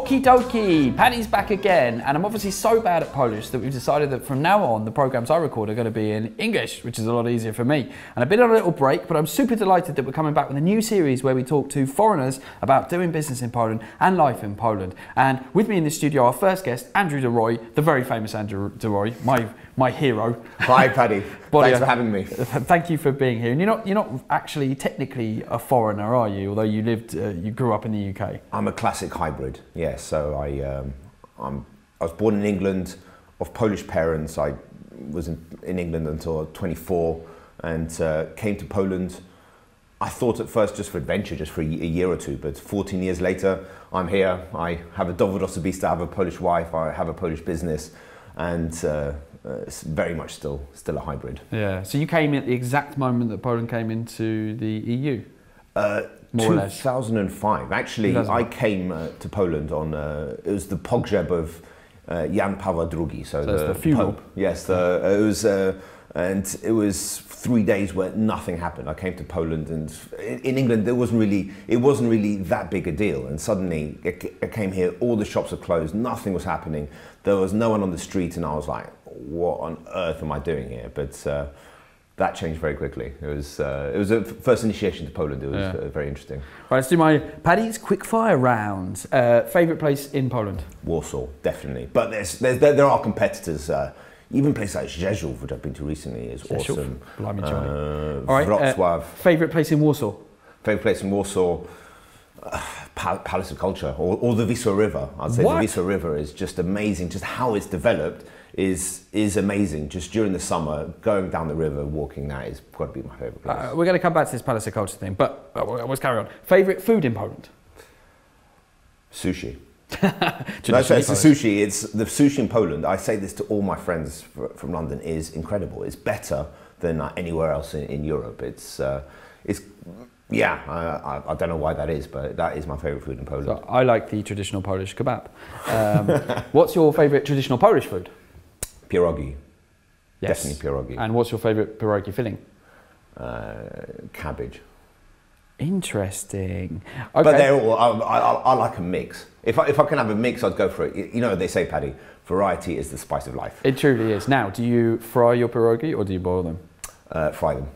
Okie dokie, Paddy's back again, and I'm obviously so bad at Polish that we've decided that from now on the programs I record are going to be in English, which is a lot easier for me. And I've been on a little break, but I'm super delighted that we're coming back with a new series where we talk to foreigners about doing business in Poland and life in Poland. And with me in the studio, our first guest, Andrew Rooy, the very famous Andrew Rooy, my hero. Hi, Paddy. Thanks for having me. Thank you for being here. And you're not actually technically a foreigner, are you? Although you grew up in the UK. I'm a classic hybrid. Yes. So I was born in England, of Polish parents. I was in England until 24, and came to Poland. I thought at first just for adventure, just for a year or two, but 14 years later, I'm here. I have a dowód osobisty, I have a Polish wife, I have a Polish business, and it's very much still a hybrid. Yeah. So you came at the exact moment that Poland came into the EU. More or less. 2005. Actually, 2005. I came to Poland on it was the pogrzeb of Jan Paweł II. So the funeral. Pope. Yes. It was. And it was 3 days where nothing happened. I came to Poland, and in England it wasn't really that big a deal. And suddenly I came here, all the shops were closed, nothing was happening. There was no one on the street, and I was like, what on earth am I doing here? But that changed very quickly. It was a first initiation to Poland. It was very interesting. Right, let's do my Paddy's quickfire round. Favourite place in Poland? Warsaw, definitely. But there are competitors. Even places like Rzeszów, which I've been to recently, is awesome. Blimey, Johnny. All right, Wrocław. Favourite place in Warsaw? Favourite place in Warsaw, Palace of Culture, or the Wisła River. I'd say the Wisła River is just amazing. Just how it's developed is amazing. Just during the summer, going down the river, walking, that is got to be my favourite place. We're going to come back to this Palace of Culture thing, but let's carry on. Favourite food in Poland? Sushi. No, it's the sushi. It's the sushi in Poland. I say this to all my friends from London. Is incredible. It's better than anywhere else in Europe. I don't know why that is, but that is my favourite food in Poland. So I like the traditional Polish kebab. What's your favourite traditional Polish food? Pierogi. Yes. Definitely pierogi. And what's your favourite pierogi filling? Cabbage. Interesting. Okay. But they're all. I like a mix. If I can have a mix, I'd go for it. You know, they say, Paddy, variety is the spice of life. It truly is. Now, do you fry your pierogi or do you boil them? Fry them.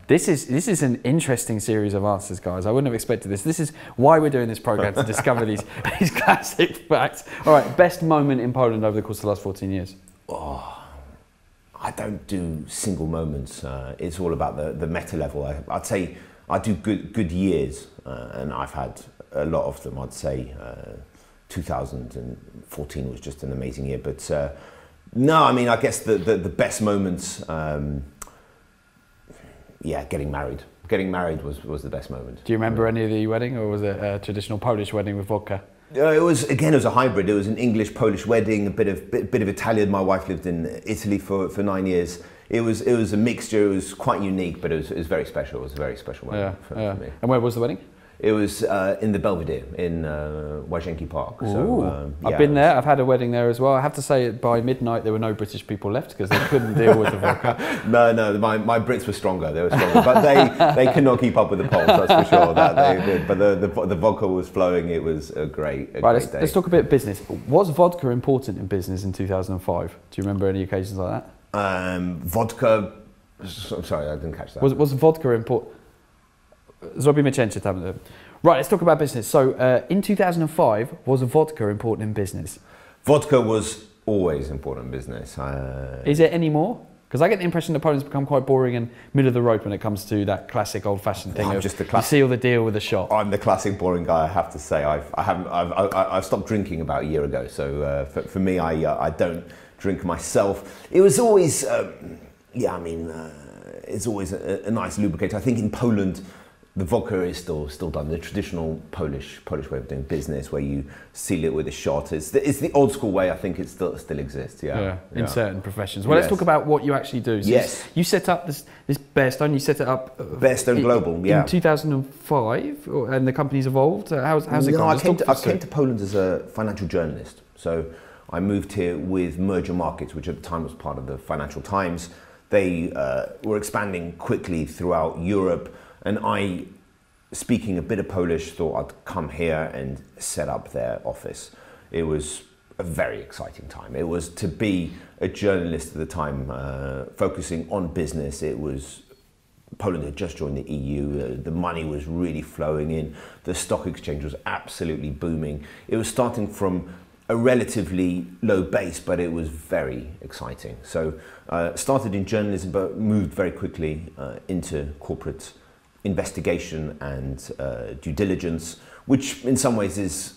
This is an interesting series of answers, guys. I wouldn't have expected this. This is why we're doing this program, to discover these classic facts. All right, best moment in Poland over the course of the last 14 years? Oh, I don't do single moments. It's all about the meta level. I'd say I do good years, and I've had a lot of them. I'd say 2014 was just an amazing year. But no, I mean, I guess the best moments, getting married. Getting married was the best moment. Do you remember any of the wedding, or was it a traditional Polish wedding with vodka? It was a hybrid. It was an English-Polish wedding, a bit of Italian. My wife lived in Italy for 9 years. It was a mixture. It was quite unique, but it was very special. It was a very special wedding for me. And where was the wedding? It was in the Belvedere in Łazienki Park. So, I've been there. I've had a wedding there as well. I have to say, by midnight there were no British people left because they couldn't deal with the vodka. No, my Brits were stronger. They were stronger, but they could not keep up with the Poles. That's for sure. That they did. But the vodka was flowing. It was a great day. Let's talk a bit business. Was vodka important in business in 2005? Do you remember any occasions like that? Vodka. I'm sorry, I didn't catch that. Was vodka important? Right, let's talk about business. So, in 2005, was vodka important in business? Vodka was always important in business. Is it anymore? Because I get the impression that Poland's become quite boring and middle of the road when it comes to that classic old-fashioned thing. You seal the deal with a shot. I'm the classic boring guy, I have to say. I've stopped drinking about a year ago. So for me, I don't drink myself. It was always, it's always a nice lubricator. I think in Poland, the vodka is still done the traditional Polish way of doing business, where you seal it with a shot. It's the old school way. I think it still exists. In certain professions. Well, let's talk about what you actually do. So you set up this Bearstone. You set it up. Bearstone Global. In 2005, and the company's evolved. How's it gone? I came to Poland as a financial journalist. So I moved here with Merger Markets, which at the time was part of the Financial Times. They were expanding quickly throughout Europe. And I, speaking a bit of Polish, thought I'd come here and set up their office. it was a very exciting time. It was to be a journalist at the time, focusing on business. It was, Poland had just joined the EU, the money was really flowing in, the stock exchange was absolutely booming. It was starting from a relatively low base, but it was very exciting. So started in journalism, but moved very quickly into corporate investigation and due diligence, which in some ways is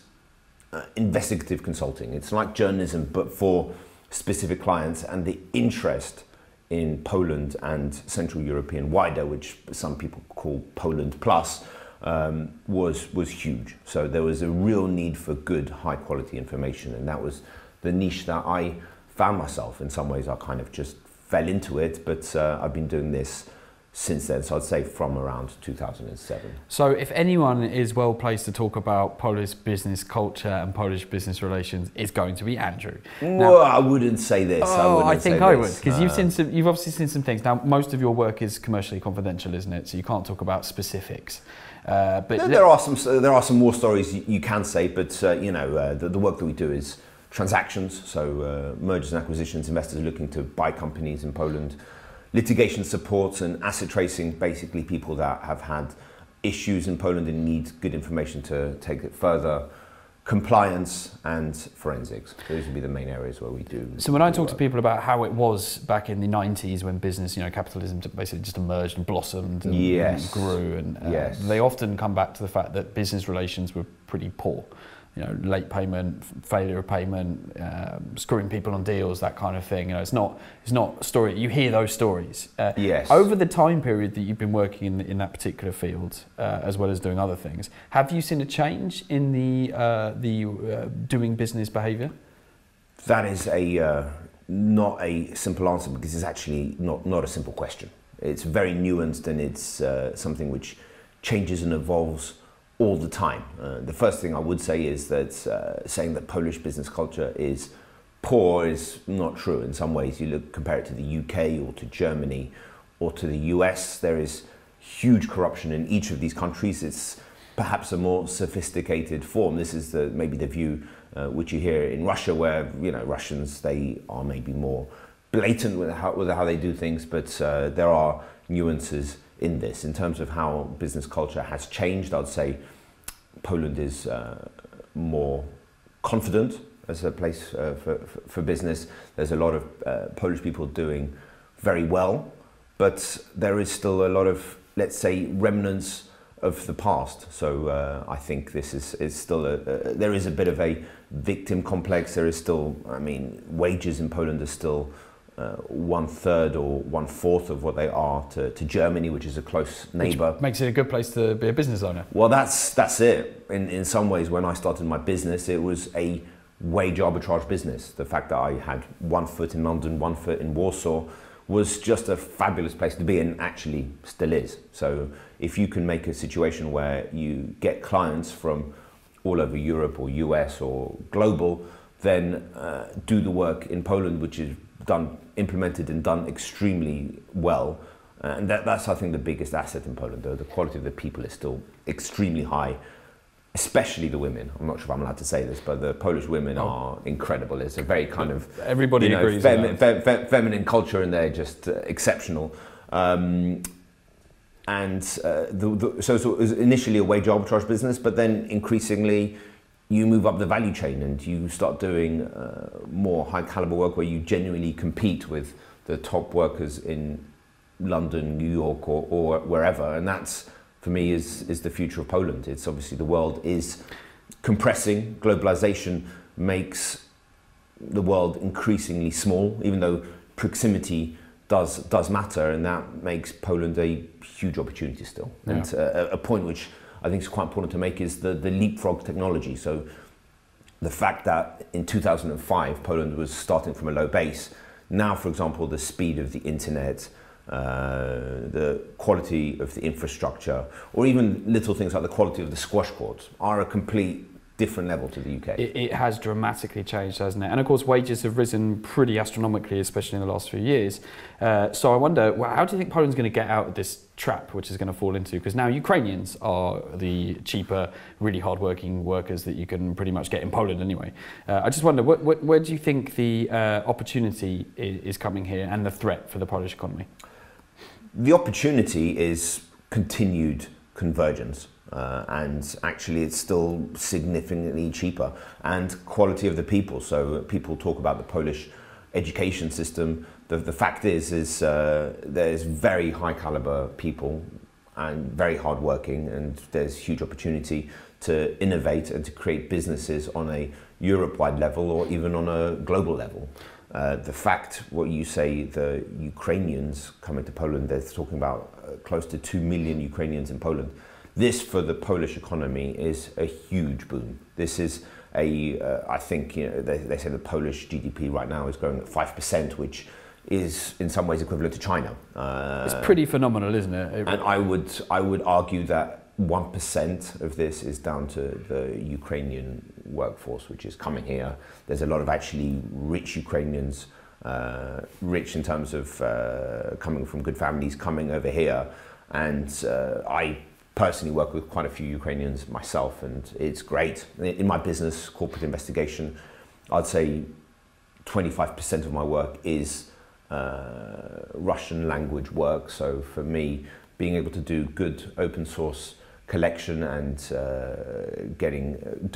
investigative consulting. It's like journalism, but for specific clients, and the interest in Poland and Central European wider, which some people call Poland Plus, was huge. So there was a real need for good, high quality information, and that was the niche that I found myself. In some ways I kind of just fell into it, but I've been doing this since then, so I'd say from around 2007. So if anyone is well placed to talk about Polish business culture and Polish business relations, it's going to be Andrew. Well, I wouldn't say this. I think I would, because you've obviously seen some things. Now, most of your work is commercially confidential, isn't it? So you can't talk about specifics. But there are some more stories you can say, but you know, the work that we do is transactions, so mergers and acquisitions, investors looking to buy companies in Poland, litigation support and asset tracing, basically people that have had issues in Poland and need good information to take it further, compliance and forensics. Those would be the main areas where we do. So when I talk to people about how it was back in the 90s when business, you know, capitalism basically just emerged and blossomed and, and grew, and they often come back to the fact that business relations were pretty poor. You know, late payment, failure of payment, screwing people on deals, that kind of thing. You know, it's not a story. You hear those stories. Over the time period that you've been working in that particular field, as well as doing other things, have you seen a change in the doing business behaviour? That is not a simple answer, because it's actually not a simple question. It's very nuanced, and it's something which changes and evolves all the time. The first thing I would say is that saying that Polish business culture is poor is not true. In some ways, you compare it to the UK or to Germany or to the US, there is huge corruption in each of these countries. It's perhaps a more sophisticated form. This is maybe the view which you hear in Russia, where, you know, Russians, they are maybe more blatant with how they do things, but there are nuances in this. In terms of how business culture has changed, I'd say Poland is more confident as a place for business. There's a lot of Polish people doing very well, but there is still a lot of, let's say, remnants of the past. So I think this is still there is a bit of a victim complex. There is still, I mean, wages in Poland are still 1/3 or 1/4 of what they are to Germany, which is a close neighbour. Which makes it a good place to be a business owner. Well, that's it. In some ways, when I started my business, it was a wage arbitrage business. The fact that I had 1 foot in London, 1 foot in Warsaw, was just a fabulous place to be, and actually still is. So if you can make a situation where you get clients from all over Europe or US or global, then do the work in Poland, which is implemented and done extremely well, and that's, I think, the biggest asset in Poland. The quality of the people is still extremely high, especially the women. I'm not sure if I'm allowed to say this, but the Polish women are incredible. It's a very kind of, everybody agrees, feminine culture, and they're just exceptional. So it was initially a wage arbitrage business, but then increasingly you move up the value chain and you start doing more high caliber work where you genuinely compete with the top workers in London, New York, or wherever. And that's, for me, is the future of Poland. It's obviously, the world is compressing. Globalization makes the world increasingly small, even though proximity does matter, and that makes Poland a huge opportunity still. Yeah. And a point which I think is quite important to make is the leapfrog technology. So the fact that in 2005 Poland was starting from a low base, now, for example, the speed of the internet, the quality of the infrastructure, or even little things like the quality of the squash courts are a complete different level to the UK. It has dramatically changed, hasn't it? And of course, wages have risen pretty astronomically, especially in the last few years. So I wonder, well, how do you think Poland's going to get out of this trap, which is going to fall into? Because now Ukrainians are the cheaper, really hardworking workers that you can pretty much get in Poland anyway. I just wonder, where do you think the opportunity is coming here and the threat for the Polish economy? The opportunity is continued convergence. And actually it's still significantly cheaper, and quality of the people. So people talk about the Polish education system. The fact is there's very high caliber people and very hardworking, and there's huge opportunity to innovate and to create businesses on a Europe-wide level or even on a global level. The fact, what you say, the Ukrainians coming to Poland, they're talking about close to 2 million Ukrainians in Poland. This, for the Polish economy, is a huge boom. This is I think, they say the Polish GDP right now is growing at 5%, which is in some ways equivalent to China. It's pretty phenomenal, isn't it? And I would argue that 1% of this is down to the Ukrainian workforce, which is coming here. There's a lot of actually rich Ukrainians, rich in terms of coming from good families, coming over here. And I personally work with quite a few Ukrainians myself, and it's great. In my business, corporate investigation, I'd say 25% of my work is Russian language work. So for me, being able to do good open source collection and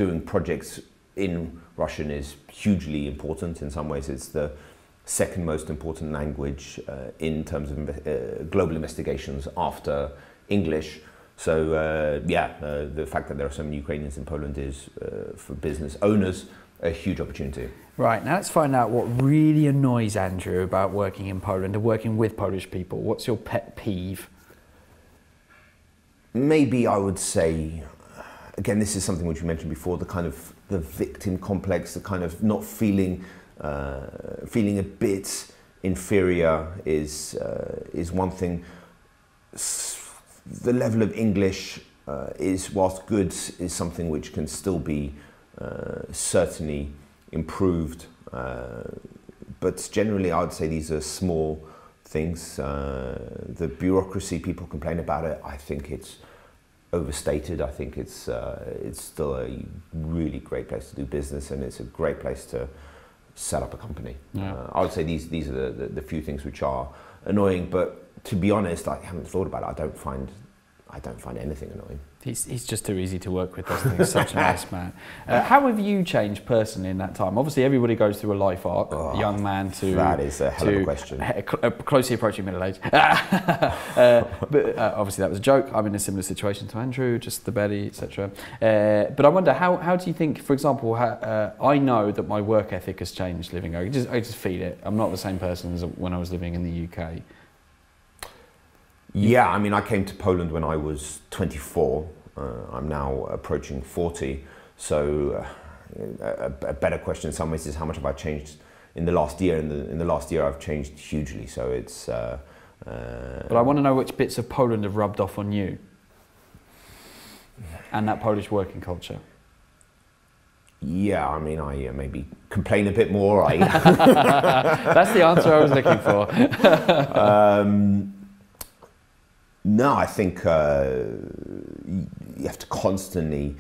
doing projects in Russian is hugely important. In some ways, it's the second most important language in terms of global investigations after English. So the fact that there are so many Ukrainians in Poland is, for business owners, a huge opportunity. Right, now let's find out what really annoys Andrew about working in Poland and working with Polish people. What's your pet peeve? Maybe I would say, again, this is something which you mentioned before, the kind of the victim complex, the kind of not feeling a bit inferior is one thing. The level of English is, whilst good, is something which can still be certainly improved. But generally, I would say these are small things. The bureaucracy, people complain about it. I think it's overstated. I think it's still a really great place to do business, and it's a great place to set up a company. Yeah. I would say these are the few things which are annoying, but to be honest, I haven't thought about it. I don't find anything annoying. He's just too easy to work with. He's such a nice man. How have you changed personally in that time? Obviously, everybody goes through a life arc, young man to... That is a hell of a question. Closely approaching middle age. But obviously, that was a joke. I'm in a similar situation to Andrew, just the belly, etc. But I wonder, how do you think, for example, I know that my work ethic has changed living over. I just feel it. I'm not the same person as when I was living in the UK. Yeah, I mean, I came to Poland when I was 24. I'm now approaching 40. So a better question in some ways is how much have I changed in the last year? In the last year, I've changed hugely. So it's... but I want to know which bits of Poland have rubbed off on you and that Polish working culture. Yeah, I mean, I maybe complain a bit more. That's the answer I was looking for. No, I think you have to constantly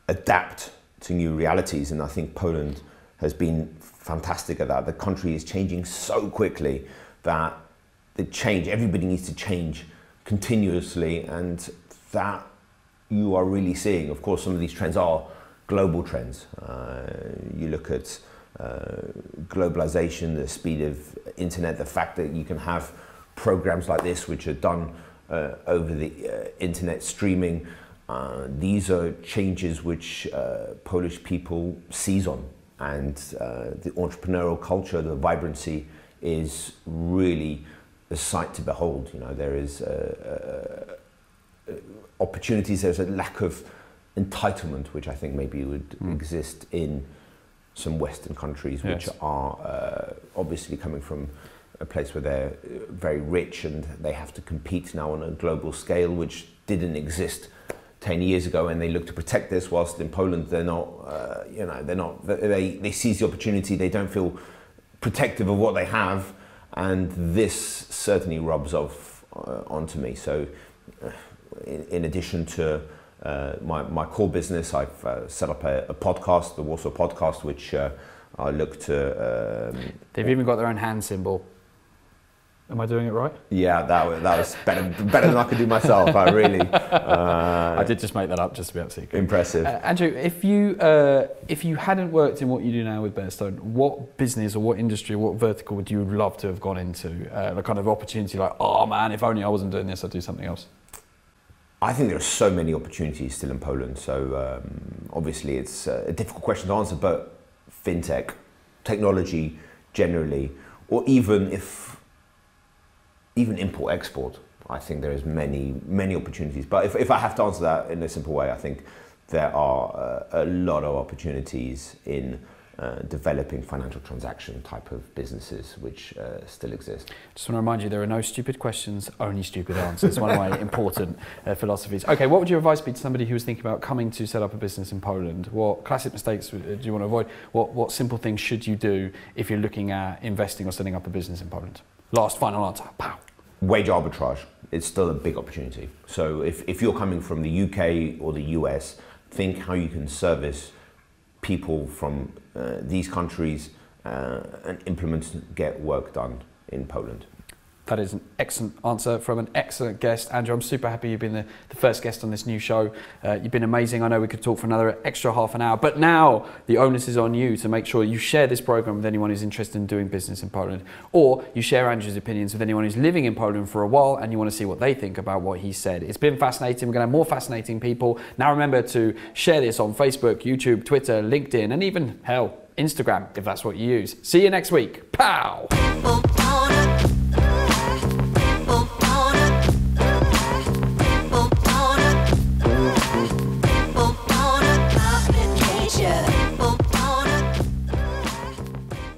adapt to new realities, and I think Poland has been fantastic at that. The country is changing so quickly that everybody needs to change continuously, and that you are really seeing. Of course, some of these trends are global trends. You look at globalization, the speed of internet, the fact that you can have programs like this which are done over the internet streaming. These are changes which Polish people seize on, and the entrepreneurial culture, the vibrancy is really a sight to behold. You know, there is opportunities, there's a lack of entitlement, which I think maybe would exist in some Western countries, which are obviously coming from a place where they're very rich and they have to compete now on a global scale, which didn't exist 10 years ago, and they look to protect this, whilst in Poland they're not, they seize the opportunity, they don't feel protective of what they have, and this certainly rubs off onto me. So in addition to my core business, I've set up a podcast, the Warsaw Podcast, which I look to... They've even got their own hand symbol. Am I doing it right? Yeah, that was better than I could do myself. I really... I did just make that up just to be absolutely impressive. Andrew, if you hadn't worked in what you do now with Bearstone, what business or what industry, what vertical would you love to have gone into? The kind of opportunity like, oh man, if only I wasn't doing this, I'd do something else. I think there are so many opportunities still in Poland. So obviously it's a difficult question to answer, but fintech, technology generally, or even import-export, I think there is many opportunities. But if I have to answer that in a simple way, I think there are a lot of opportunities in developing financial transaction type of businesses which still exist. Just want to remind you, there are no stupid questions, only stupid answers. One of my important philosophies. Okay, what would your advice be to somebody who was thinking about coming to set up a business in Poland? What classic mistakes do you want to avoid? What simple things should you do if you're looking at investing or setting up a business in Poland? Last, final answer, pow. Wage arbitrage, it's still a big opportunity. So if you're coming from the UK or the US, think how you can service people from these countries and get work done in Poland. That is an excellent answer from an excellent guest. Andrew, I'm super happy you've been the first guest on this new show. You've been amazing. I know we could talk for another extra half an hour, but now the onus is on you to make sure you share this program with anyone who's interested in doing business in Poland, or you share Andrew's opinions with anyone who's living in Poland for a while and you want to see what they think about what he said. It's been fascinating. We're going to have more fascinating people. Now remember to share this on Facebook, YouTube, Twitter, LinkedIn, and even, hell, Instagram, if that's what you use. See you next week. Pow!